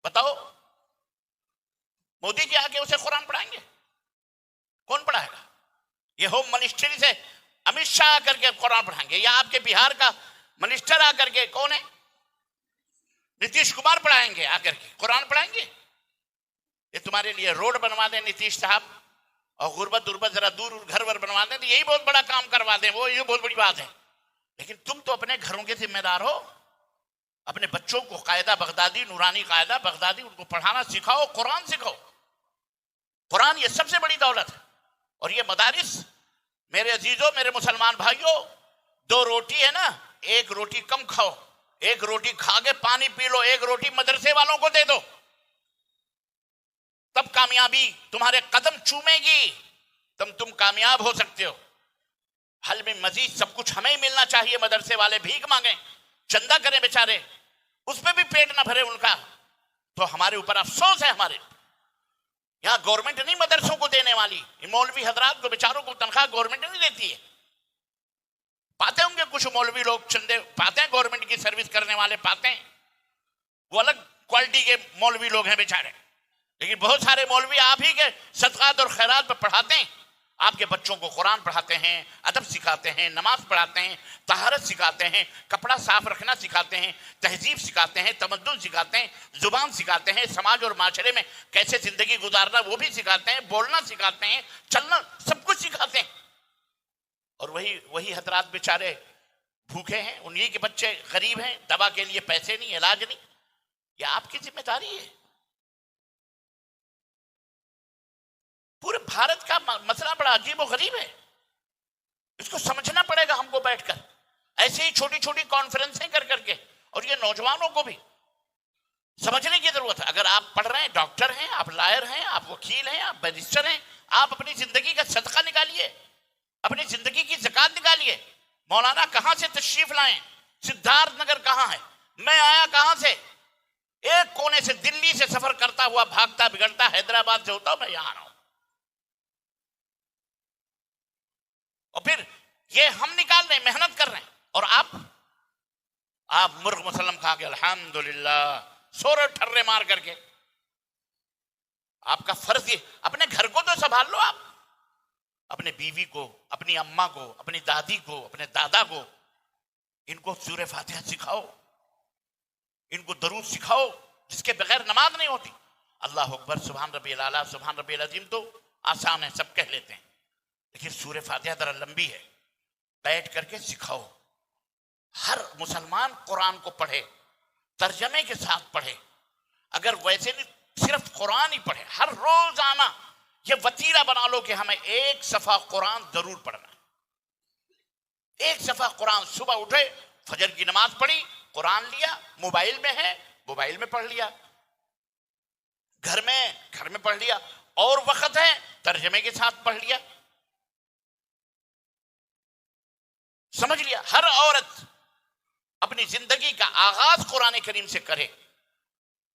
بتاؤ مودی جی آ کے اسے قرآن پڑھائیں گے؟ کون پڑھائے گا؟ یہ ہوم منسٹری سے امت شاہ آ کر کے قرآن پڑھائیں گے، یا آپ کے بہار کا منسٹر آ کر کے کون ہے نتیش کمار پڑھائیں گے، آ کر کے قرآن پڑھائیں گے؟ یہ تمہارے لیے روڈ بنوا دیں نتیش صاحب، اور غربت ذرا دور گھر ور بنوا دیں تو یہی بہت بڑا کام کروا دیں، وہ یہ بہت بڑی بات ہے. لیکن تم تو اپنے گھروں کے ذمہ دار ہو. اپنے بچوں کو قاعدہ بغدادی، نورانی قاعدہ بغدادی ان کو پڑھانا سکھاؤ، قرآن سکھاؤ. قرآن یہ سب سے بڑی دولت ہے. اور یہ مدارس میرے عزیزوں، میرے مسلمان بھائیوں، 2 روٹی ہے نا، 1 روٹی کم کھاؤ، 1 روٹی کھا کے پانی پی لو، 1 روٹی مدرسے والوں کو دے دو، تب کامیابی تمہارے قدم چومے گی، تم کامیاب ہو سکتے ہو. حل میں مزید سب کچھ ہمیں ہی ملنا چاہیے. مدرسے والے بھیک مانگیں، چندہ کریں بیچارے، اس میں بھی پیٹ نہ بھرے ان کا، تو ہمارے اوپر افسوس ہے. ہمارے یہاں گورنمنٹ نہیں مدرسوں کو دینے والی، مولوی حضرات کو بیچاروں کو تنخواہ گورنمنٹ نہیں دیتی ہے. پاتے ہوں گے کچھ مولوی لوگ چندے پاتے ہیں، گورنمنٹ کی سروس کرنے والے پاتے ہیں، وہ الگ کوالٹی کے مولوی لوگ ہیں بیچارے. لیکن بہت سارے مولوی آپ ہی کے صدقات اور خیرات پر پڑھاتے ہیں. آپ کے بچوں کو قرآن پڑھاتے ہیں، ادب سکھاتے ہیں، نماز پڑھاتے ہیں، طہارت سکھاتے ہیں، کپڑا صاف رکھنا سکھاتے ہیں، تہذیب سکھاتے ہیں، تمدن سکھاتے ہیں، زبان سکھاتے ہیں، سماج اور معاشرے میں کیسے زندگی گزارنا وہ بھی سکھاتے ہیں، بولنا سکھاتے ہیں، چلنا سب کچھ سکھاتے ہیں. اور وہی حضرات بیچارے بھوکے ہیں، انہی کے بچے غریب ہیں، دوا کے لیے پیسے نہیں، علاج نہیں. یہ آپ کی ذمہ داری ہے. پورے بھارت کا مسئلہ بڑا عجیب و غریب ہے، اس کو سمجھنا پڑے گا ہم کو بیٹھ کر، ایسے ہی چھوٹی چھوٹی کانفرنسیں کر کر کے. اور یہ نوجوانوں کو بھی سمجھنے کی ضرورت ہے. اگر آپ پڑھ رہے ہیں، ڈاکٹر ہیں، آپ لائر ہیں، آپ وکیل ہیں، آپ بیرسٹر ہیں، آپ اپنی زندگی کا صدقہ نکالیے، اپنی زندگی کی زکات نکالیے. مولانا کہاں سے تشریف لائیں؟ سدھارتھ نگر کہاں ہے؟ میں آیا کہاں سے؟ ایک کونے سے دلی سے سفر کرتا ہوا بھاگتا بگڑتا حیدرآباد سے ہوتا ہوں، میں یہاں رہا ہوں. اور پھر یہ ہم نکال رہے ہیں، محنت کر رہے ہیں، اور آپ مرغ مسلم کھا کے الحمدللہ سورے ٹھرے مار کر کے. آپ کا فرض یہ، اپنے گھر کو تو سنبھال لو. آپ اپنے بیوی کو، اپنی اماں کو، اپنی دادی کو، اپنے دادا کو، ان کو سورہ فاتحہ سکھاؤ، ان کو درود سکھاؤ، جس کے بغیر نماز نہیں ہوتی. اللہ اکبر، سبحان ربی الاعلیٰ، سبحان ربی العظیم تو آسان ہے، سب کہہ لیتے ہیں، لیکن سورہ فاتحہ ذرا لمبی ہے. بیٹھ کر کے سکھاؤ. ہر مسلمان قرآن کو پڑھے، ترجمے کے ساتھ پڑھے. اگر ویسے نہیں، صرف قرآن ہی پڑھے. ہر روزانہ یہ وتیرہ بنا لو کہ ہمیں 1 صفحہ قرآن ضرور پڑھنا ہے. 1 صفحہ قرآن. صبح اٹھے، فجر کی نماز پڑھی، قرآن لیا، موبائل میں ہے موبائل میں پڑھ لیا، گھر میں پڑھ لیا، اور وقت ہے ترجمے کے ساتھ پڑھ لیا. سمجھ لیا. ہر عورت اپنی زندگی کا آغاز قرآن کریم سے کرے.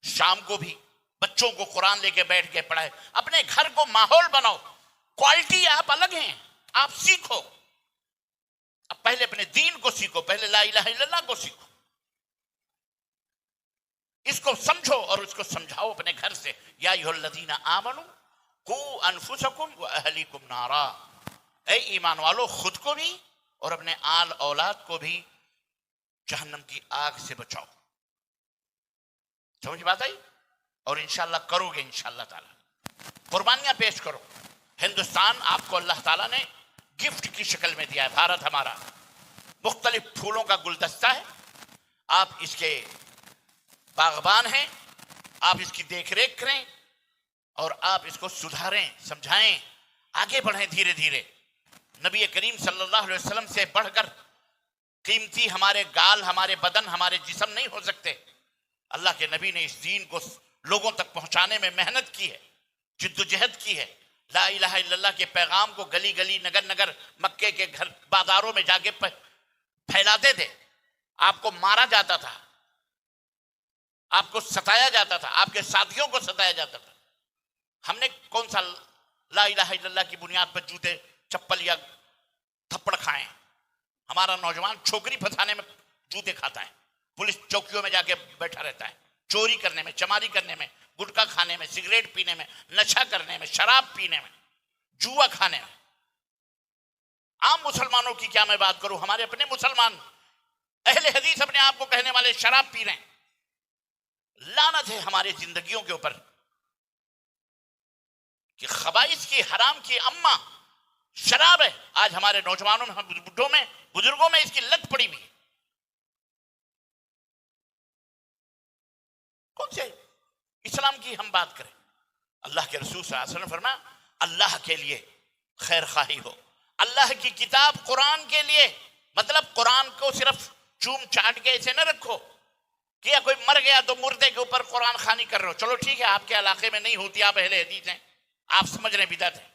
شام کو بھی بچوں کو قرآن لے کے بیٹھ کے پڑھائے. اپنے گھر کو ماحول بناؤ. کوالٹی آپ الگ ہیں، آپ سیکھو. اب پہلے اپنے دین کو سیکھو، پہلے لا الہ الا اللہ کو سیکھو، اس کو سمجھو اور اس کو سمجھاؤ اپنے گھر سے. یا ایھا الذین آمنوا قوا انفسکم واہلیکم نارا. اے ایمان والو، خود کو بھی اور اپنے آل اولاد کو بھی جہنم کی آگ سے بچاؤ. سمجھ بات آئی؟ اور انشاءاللہ کرو گے، انشاءاللہ تعالی قربانیاں پیش کرو. ہندوستان آپ کو اللہ تعالیٰ نے گفٹ کی شکل میں دیا ہے. بھارت ہمارا مختلف پھولوں کا گلدستہ ہے. آپ اس کے باغبان ہیں، آپ اس کی دیکھ ریکھ کریں اور آپ اس کو سدھاریں، سمجھائیں، آگے بڑھیں دھیرے دھیرے. نبی کریم صلی اللہ علیہ وسلم سے بڑھ کر قیمتی ہمارے گال، ہمارے بدن، ہمارے جسم نہیں ہو سکتے. اللہ کے نبی نے اس دین کو لوگوں تک پہنچانے میں محنت کی ہے، جد و جہد کی ہے. لا الہ الا اللہ کے پیغام کو گلی گلی، نگر نگر، مکے کے گھر بازاروں میں جا کے پھیلاتے تھے. آپ کو مارا جاتا تھا، آپ کو ستایا جاتا تھا، آپ کے ساتھیوں کو ستایا جاتا تھا. ہم نے کون سا لا الہ الا اللہ کی بنیاد پر جوتے، چپل یا تھپڑ کھائیں؟ ہمارا نوجوان چھوکری پھنسانے میں جوتے کھاتا ہے، پولیس چوکیوں میں جا کے بیٹھا رہتا ہے، چوری کرنے میں، چماری کرنے میں، گٹکا کھانے میں، سگریٹ پینے میں، نشہ کرنے میں، شراب پینے میں، جوا کھانے میں. عام مسلمانوں کی کیا میں بات کروں، ہمارے اپنے مسلمان اہل حدیث اپنے آپ کو کہنے والے شراب پی رہے ہیں. لعنت ہے ہماری زندگیوں کے اوپر کہ خبائث کی، حرام کی اماں شراب ہوئے، آج ہمارے نوجوانوں میں، بڈھوں میں، بزرگوں میں اس کی لت پڑی ہوئی ہے۔ کون سے اسلام کی ہم بات کریں؟ اللہ کے رسول صلی اللہ علیہ وسلم فرمایا اللہ کے لیے خیر خواہی ہو، اللہ کی کتاب قرآن کے لیے، مطلب قرآن کو صرف چوم چاٹ کے ایسے نہ رکھو کہ کوئی مر گیا تو مردے کے اوپر قرآن خوانی کر رہے ہو، چلو ٹھیک ہے آپ کے علاقے میں نہیں ہوتی، آپ اہل حدیث ہیں، آپ سمجھ رہے ہیں بدعت ہے،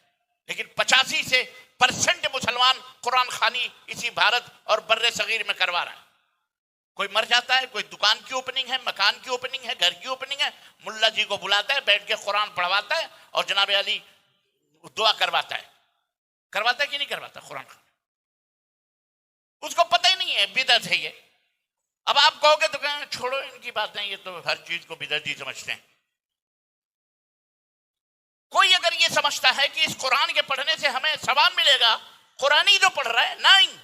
لیکن 85% مسلمان قرآن خوانی اسی بھارت اور بر صغیر میں کروا رہا ہے۔ کوئی مر جاتا ہے، کوئی دکان کی اوپننگ ہے، مکان کی اوپننگ ہے، گھر کی اوپننگ ہے، ملا جی کو بلاتا ہے، بیٹھ کے قرآن پڑھواتا ہے اور جناب علی دعا کرواتا ہے کہ نہیں کرواتا قرآن؟ اس کو پتہ ہی نہیں ہے بدعت ہے یہ۔ اب آپ کہو گے تو کہیں چھوڑو ان کی باتیں، یہ تو ہر چیز کو بدعت ہی سمجھتے ہیں۔ کوئی اگر یہ سمجھتا ہے کہ اس قرآن کے پڑھنے سے ہمیں ثواب ملے گا، قرآن ہی تو پڑھ رہا ہے، نہیں،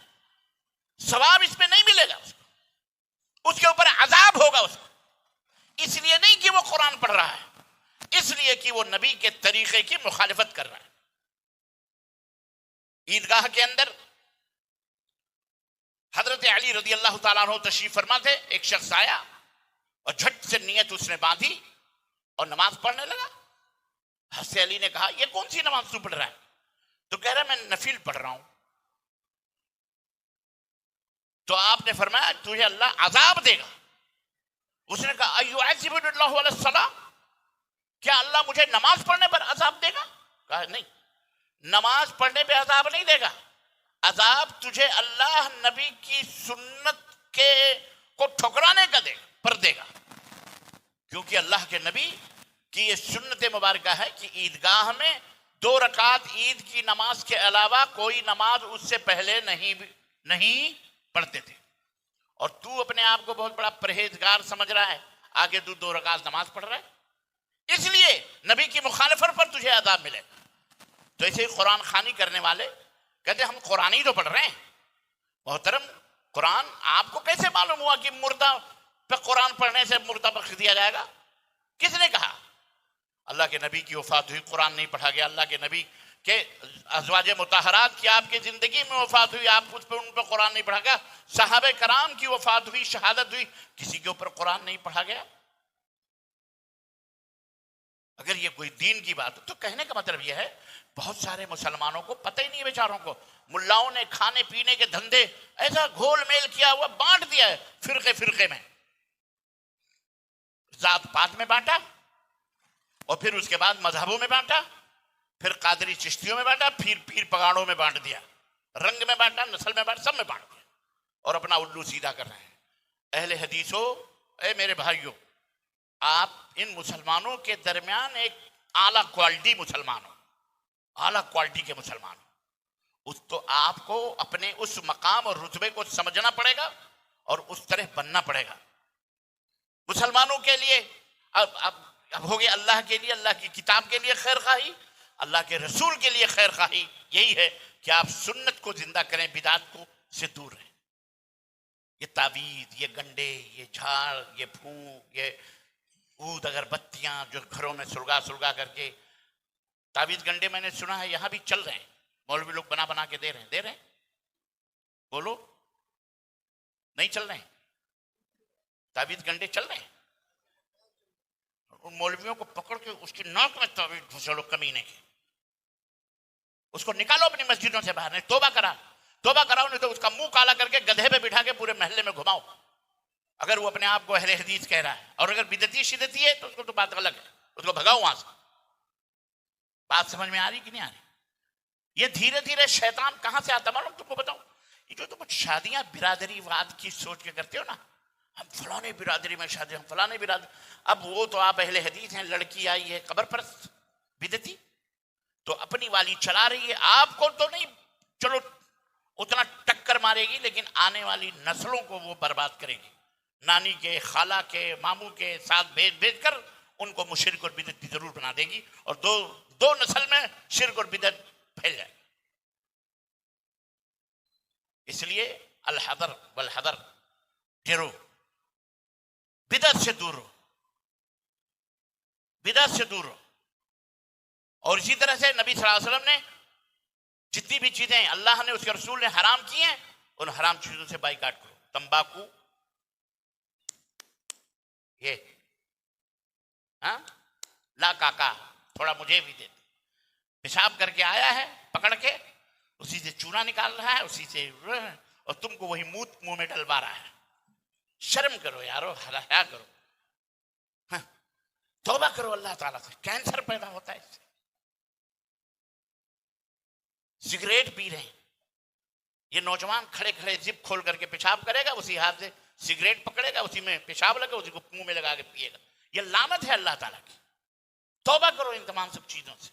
ثواب اس میں نہیں ملے گا، اس کے اوپر عذاب ہوگا اس کو، اس لیے نہیں کہ وہ قرآن پڑھ رہا ہے، اس لیے کہ وہ نبی کے طریقے کی مخالفت کر رہا ہے۔ عیدگاہ کے اندر حضرت علی رضی اللہ تعالیٰ عنہ تشریف فرما تھے، ایک شخص آیا اور جھٹ سے نیت اس نے باندھی اور نماز پڑھنے لگا۔ حضرت علی نے کہا یہ کون سی نماز تو پڑھ رہا ہے؟ تو کہہ رہا میں نفل پڑھ رہا ہوں۔ تو آپ نے فرمایا تجھے اللہ عذاب دے گا۔ اس نے کہا ایعذبنی اللہ علی الصلاۃ، کیا اللہ مجھے نماز پڑھنے پر عذاب دے گا؟ کہا نہیں، نماز پڑھنے پہ عذاب نہیں دے گا، عذاب تجھے اللہ نبی کی سنت کے کو ٹھکرانے کا دے گا، کیونکہ اللہ کے نبی کی یہ سنت مبارکہ ہے کہ عیدگاہ میں 2 رکعت عید کی نماز کے علاوہ کوئی نماز اس سے پہلے نہیں پڑھتے تھے، اور تو اپنے آپ کو بہت بڑا پرہیزگار سمجھ رہا ہے، آگے تو 2 رکعت نماز پڑھ رہا ہے، اس لیے نبی کی مخالفت پر تجھے عذاب ملے گا۔ تو ایسے ہی قرآن خوانی کرنے والے کہتے ہم قرآن ہی تو پڑھ رہے ہیں۔ محترم، قرآن آپ کو کیسے معلوم ہوا کہ مردہ پہ قرآن پڑھنے سے مردہ بخش دیا جائے گا؟ کس نے کہا؟ اللہ کے نبی کی وفات ہوئی، قرآن نہیں پڑھا گیا، اللہ کے نبی کہ ازواج مطہرات کی آپ کی زندگی میں وفات ہوئی، آپ ان پہ قرآن نہیں پڑھا گیا، صحابہ کرام کی وفات ہوئی، شہادت ہوئی، کسی کے اوپر قرآن نہیں پڑھا گیا۔ اگر یہ کوئی دین کی بات ہو تو کہنے کا مطلب یہ ہے بہت سارے مسلمانوں کو پتہ ہی نہیں ہے، بیچاروں کو ملاؤں نے کھانے پینے کے دھندے ایسا گھول میل کیا ہوا بانٹ دیا ہے، فرقے میں، ذات پات میں بانٹا، اور پھر اس کے بعد مذہبوں میں بانٹا، پھر قادری چشتیوں میں بانٹا، پھر پیر پگاڑوں میں بانٹ دیا، رنگ میں بانٹا، نسل میں بانٹا، سب میں بانٹ دیا، اور اپنا الو سیدھا کر رہے ہیں۔ اہل حدیثوں، اے میرے بھائیوں، آپ ان مسلمانوں کے درمیان ایک اعلیٰ کوالٹی مسلمان ہو، اعلیٰ کوالٹی کے مسلمان ہو، تو آپ کو اپنے اس مقام اور رتبے کو سمجھنا پڑے گا اور اس طرح بننا پڑے گا۔ مسلمانوں کے لیے اب ہو گیا اللہ کے لیے، اللہ کی کتاب کے لیے خیر خواہی، اللہ کے رسول کے لیے خیر خواہی، یہی ہے کہ آپ سنت کو زندہ کریں، بدعت کو سے دور رہیں۔ یہ تعویذ، یہ گنڈے، یہ جھاڑ، یہ پھونک، یہ عود اگربتیاں جو گھروں میں سلگا کر کے، تعویذ گنڈے میں نے سنا ہے یہاں بھی چل رہے ہیں، مولوی لوگ بنا کے دے رہے ہیں، بولو نہیں چل رہے ہیں؟ تعویذ گنڈے چل رہے ہیں، ان مولویوں کو پکڑ کے اس کی ناک میں تعویذ گھسڑو کمینے کے، اس کو نکالو اپنی مسجدوں سے باہر، نہیں توبہ کراؤ، نہیں تو اس کا منہ کالا کر کے گدھے پہ بٹھا کے پورے محلے میں گھماؤ، اگر وہ اپنے آپ کو اہل حدیث کہہ رہا ہے، اور اگر بدعتی شدتی ہے تو اس کو تو بات الگ ہے، اس کو بھگاؤ وہاں سے۔ بات سمجھ میں آ رہی کہ نہیں آ رہی؟ یہ دھیرے دھیرے شیطان کہاں سے آتا معلوم تم کو بتاؤں؟ یہ جو تم شادیاں برادری واد کی سوچ کے کرتے ہو نا، ہم فلانے برادری میں شادی، ہم فلانے برادری، اب وہ تو آپ اہل حدیث ہیں، لڑکی آئی ہے قبر پرست بدعتی، تو اپنی والی چلا رہی ہے، آپ کو تو نہیں چلو اتنا ٹکر مارے گی، لیکن آنے والی نسلوں کو وہ برباد کرے گی، نانی کے، خالہ کے، ماموں کے ساتھ بھیج کر ان کو مشرک اور بدعتی ضرور بنا دے گی، اور دو نسل میں شرک اور بدعت پھیل جائے گی۔ اس لیے الحذر والحذر، ڈرو، بدعت سے دور رہو، بدعت سے دور رہو۔ اور اسی طرح سے نبی صلی اللہ علیہ وسلم نے جتنی بھی چیزیں اللہ نے اس کے رسول نے حرام کی ہیں ان حرام چیزوں سے بائیکاٹ کرو. تمباکو یہ ہاں لا کاکا تھوڑا مجھے بھی دے. پیشاب کر کے آیا ہے پکڑ کے اسی سے چونا نکال رہا ہے اسی سے اور تم کو وہی منہ میں ڈلوا رہا ہے. شرم کرو یارو حیا کرو. توبہ کرو اللہ تعالیٰ سے. کینسر پیدا ہوتا ہے اس سے. سگریٹ پی رہے ہیں یہ نوجوان کھڑے کھڑے زپ کھول کر کے پیشاب کرے گا اسی ہاتھ سے سگریٹ پکڑے گا اسی میں پیشاب لگے اسی کو منہ میں لگا کے پیے گا. یہ لعنت ہے اللہ تعالیٰ کی. توبہ کرو ان تمام سب چیزوں سے.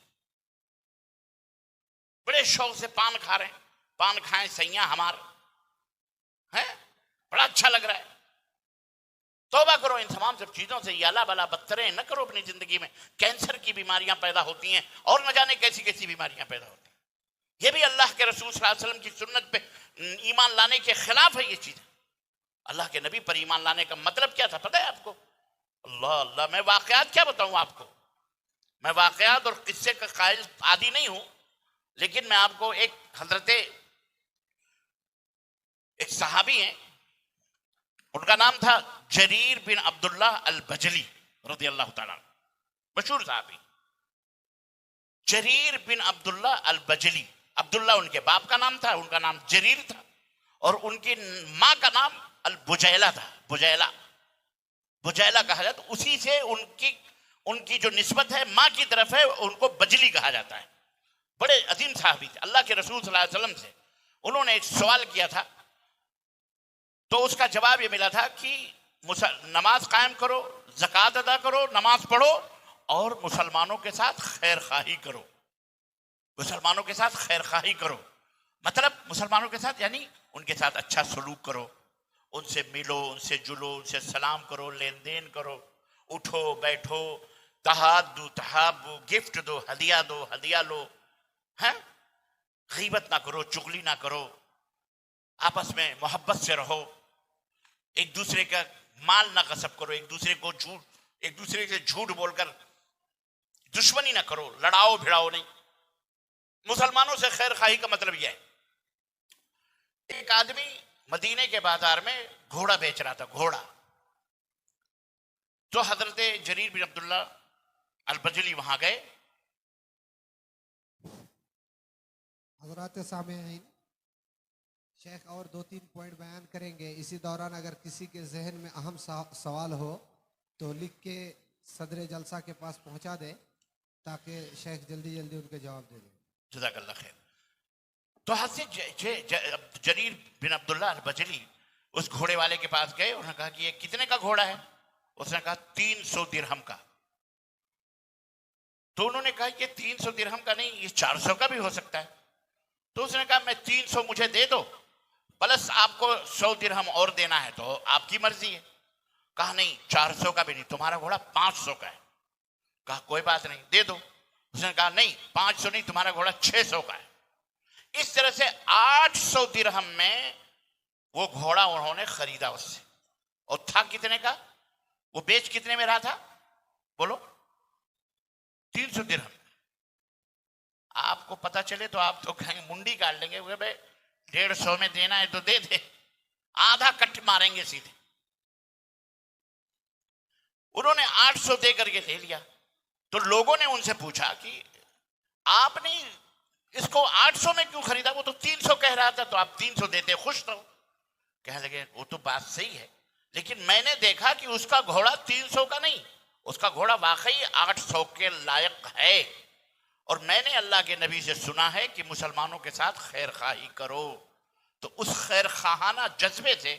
بڑے شوق سے پان کھا رہے ہیں. پان کھائیں سیاں ہمارے ہیں بڑا اچھا لگ رہا ہے. توبہ کرو ان تمام سب چیزوں سے. یہ اللہ بلا بدتریں نہ کرو اپنی زندگی میں. کینسر کی بیماریاں پیدا ہوتی ہیں اور نہ جانے کیسی کیسی بیماریاں پیدا ہوتی ہیں. یہ بھی اللہ کے رسول صلی اللہ علیہ وسلم کی سنت پہ ایمان لانے کے خلاف ہے یہ چیز. اللہ کے نبی پر ایمان لانے کا مطلب کیا تھا پتہ ہے آپ کو؟ اللہ اللہ میں واقعات کیا بتاؤں آپ کو. میں واقعات اور قصے کا قائل عادی نہیں ہوں لیکن میں آپ کو ایک حضرت ایک صحابی ہیں ان کا نام تھا جریر بن عبداللہ البجلی رضی اللہ تعالیٰ. مشہور صحابی جریر بن عبداللہ البجلی. عبداللہ ان کے باپ کا نام تھا ان کا نام جریر تھا اور ان کی ماں کا نام البجیلہ تھا. بجیلہ کہا جاتا. اسی سے ان کی جو نسبت ہے ماں کی طرف ہے ان کو بجلی کہا جاتا ہے. بڑے عظیم صحابی تھے. اللہ کے رسول صلی اللہ علیہ وسلم سے انہوں نے ایک سوال کیا تھا تو اس کا جواب یہ ملا تھا کہ نماز قائم کرو زکوٰۃ ادا کرو نماز پڑھو اور مسلمانوں کے ساتھ خیر خواہی کرو. مسلمانوں کے ساتھ خیر خواہی کرو مطلب مسلمانوں کے ساتھ یعنی ان کے ساتھ اچھا سلوک کرو. ان سے ملو ان سے جلو ان سے سلام کرو لین دین کرو اٹھو بیٹھو تحادو تحابو گفٹ دو ہدیہ لو. ہیں غیبت نہ کرو چغلی نہ کرو آپس میں محبت سے رہو. ایک دوسرے کا مال نہ غصب کرو ایک دوسرے سے جھوٹ بول کر دشمنی نہ کرو لڑاؤ بھڑاؤ نہیں. مسلمانوں سے خیر خواہی کا مطلب یہ ہے. ایک آدمی مدینے کے بازار میں گھوڑا بیچ رہا تھا گھوڑا. تو حضرت جریر بن عبداللہ البجلی وہاں گئے. حضرات سامعین شیخ اور 2-3 پوائنٹ بیان کریں گے. اسی دوران اگر کسی کے ذہن میں اہم سوال ہو تو لکھ کے صدر جلسہ کے پاس پہنچا دیں تاکہ شیخ جلدی ان کے جواب دے دیں. جزاک اللہ خیر. تو حضرت جریر بن عبداللہ البجلی اس گھوڑے والے کے پاس گئے. انہوں نے کہا کہ یہ کتنے کا گھوڑا ہے؟ اس نے کہا 300 درہم کا. تو انہوں نے کہا یہ 300 درہم کا نہیں یہ 400 کا بھی ہو سکتا ہے. تو اس نے کہا میں 300 مجھے دے دو پلس آپ کو 100 درہم اور دینا ہے تو آپ کی مرضی ہے. کہا نہیں 400 کا بھی نہیں تمہارا گھوڑا 500 کا ہے. کہا کوئی بات نہیں دے دو. اس نے کہا نہیں 500 نہیں تمہارا گھوڑا 600 کا ہے. اس طرح سے 800 درہم میں وہ گھوڑا انہوں نے خریدا اس سے. اور تھا کتنے کا؟ وہ بیچ کتنے میں رہا تھا بولو؟ 300 درہم. آپ کو پتا چلے تو آپ تو کہیں گے منڈی کاٹ لیں گے 150 میں دینا ہے تو دے دے. آدھا کٹ ماریں گے سیدھے. انہوں نے 800 دے کر کے لے لیا. تو لوگوں نے ان سے پوچھا کہ آپ نے اس کو 800 میں کیوں خریدا؟ وہ تو 300 کہہ رہا تھا تو آپ 300 دیتے خوش رہو. کہنے لگے وہ تو بات صحیح ہے لیکن میں نے دیکھا کہ اس کا گھوڑا 300 کا نہیں اس کا گھوڑا واقعی 800 کے لائق ہے. اور میں نے اللہ کے نبی سے سنا ہے کہ مسلمانوں کے ساتھ خیر خواہی کرو. تو اس خیر خواہانہ جذبے سے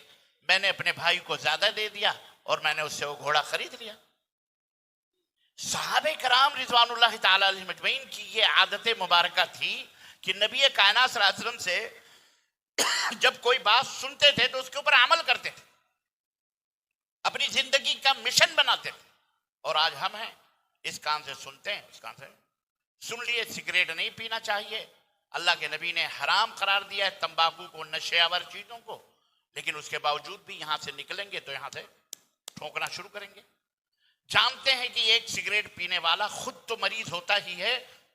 میں نے اپنے بھائی کو زیادہ دے دیا اور میں نے اس سے وہ گھوڑا خرید لیا. صحابہ کرام رضوان اللہ تعالی علیہ مجمعین کی یہ عادت مبارکہ تھی کہ نبی کائنات صلی اللہ علیہ وسلم سے جب کوئی بات سنتے تھے تو اس کے اوپر عمل کرتے تھے اپنی زندگی کا مشن بناتے تھے. اور آج ہم ہیں اس کان سے سنتے ہیں اس کان سے سن لیے سگریٹ نہیں پینا چاہیے. اللہ کے نبی نے حرام قرار دیا ہے تمباکو کو نشے آور چیزوں کو لیکن اس کے باوجود بھی یہاں سے نکلیں گے تو یہاں سے ٹھونکنا شروع کریں گے. جانتے ہیں کہ ایک سگریٹ پینے والا خود تو مریض ہوتا ہی ہے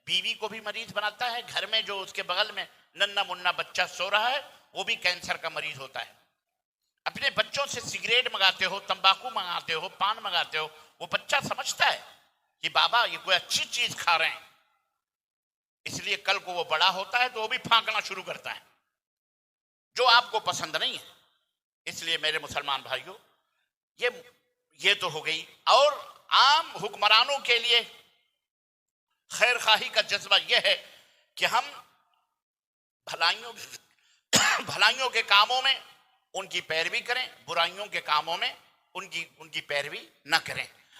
بیوی کو بھی مریض بناتا ہے. گھر میں جو اس کے بغل میں ننا منا بچہ سو رہا ہے وہ بھی کینسر کا مریض ہوتا ہے. اپنے بچوں سے سگریٹ منگاتے ہو, تمباکو منگاتے ہو, پان منگاتے ہو, وہ بچہ سمجھتا ہے کہ بابا یہ کوئی اچھی چیز کھا رہے ہیں, اس لیے کل کو وہ بڑا ہوتا ہے تو وہ بھی پھانکنا شروع کرتا ہے جو آپ کو پسند نہیں ہے. اس لیے میرے مسلمان بھائیوں, یہ تو ہو گئی. اور عام حکمرانوں کے لیے خیر خواہی کا جذبہ یہ ہے کہ ہم بھلائیوں کے کاموں میں ان کی پیروی کریں, برائیوں کے کاموں میں ان کی پیروی نہ کریں.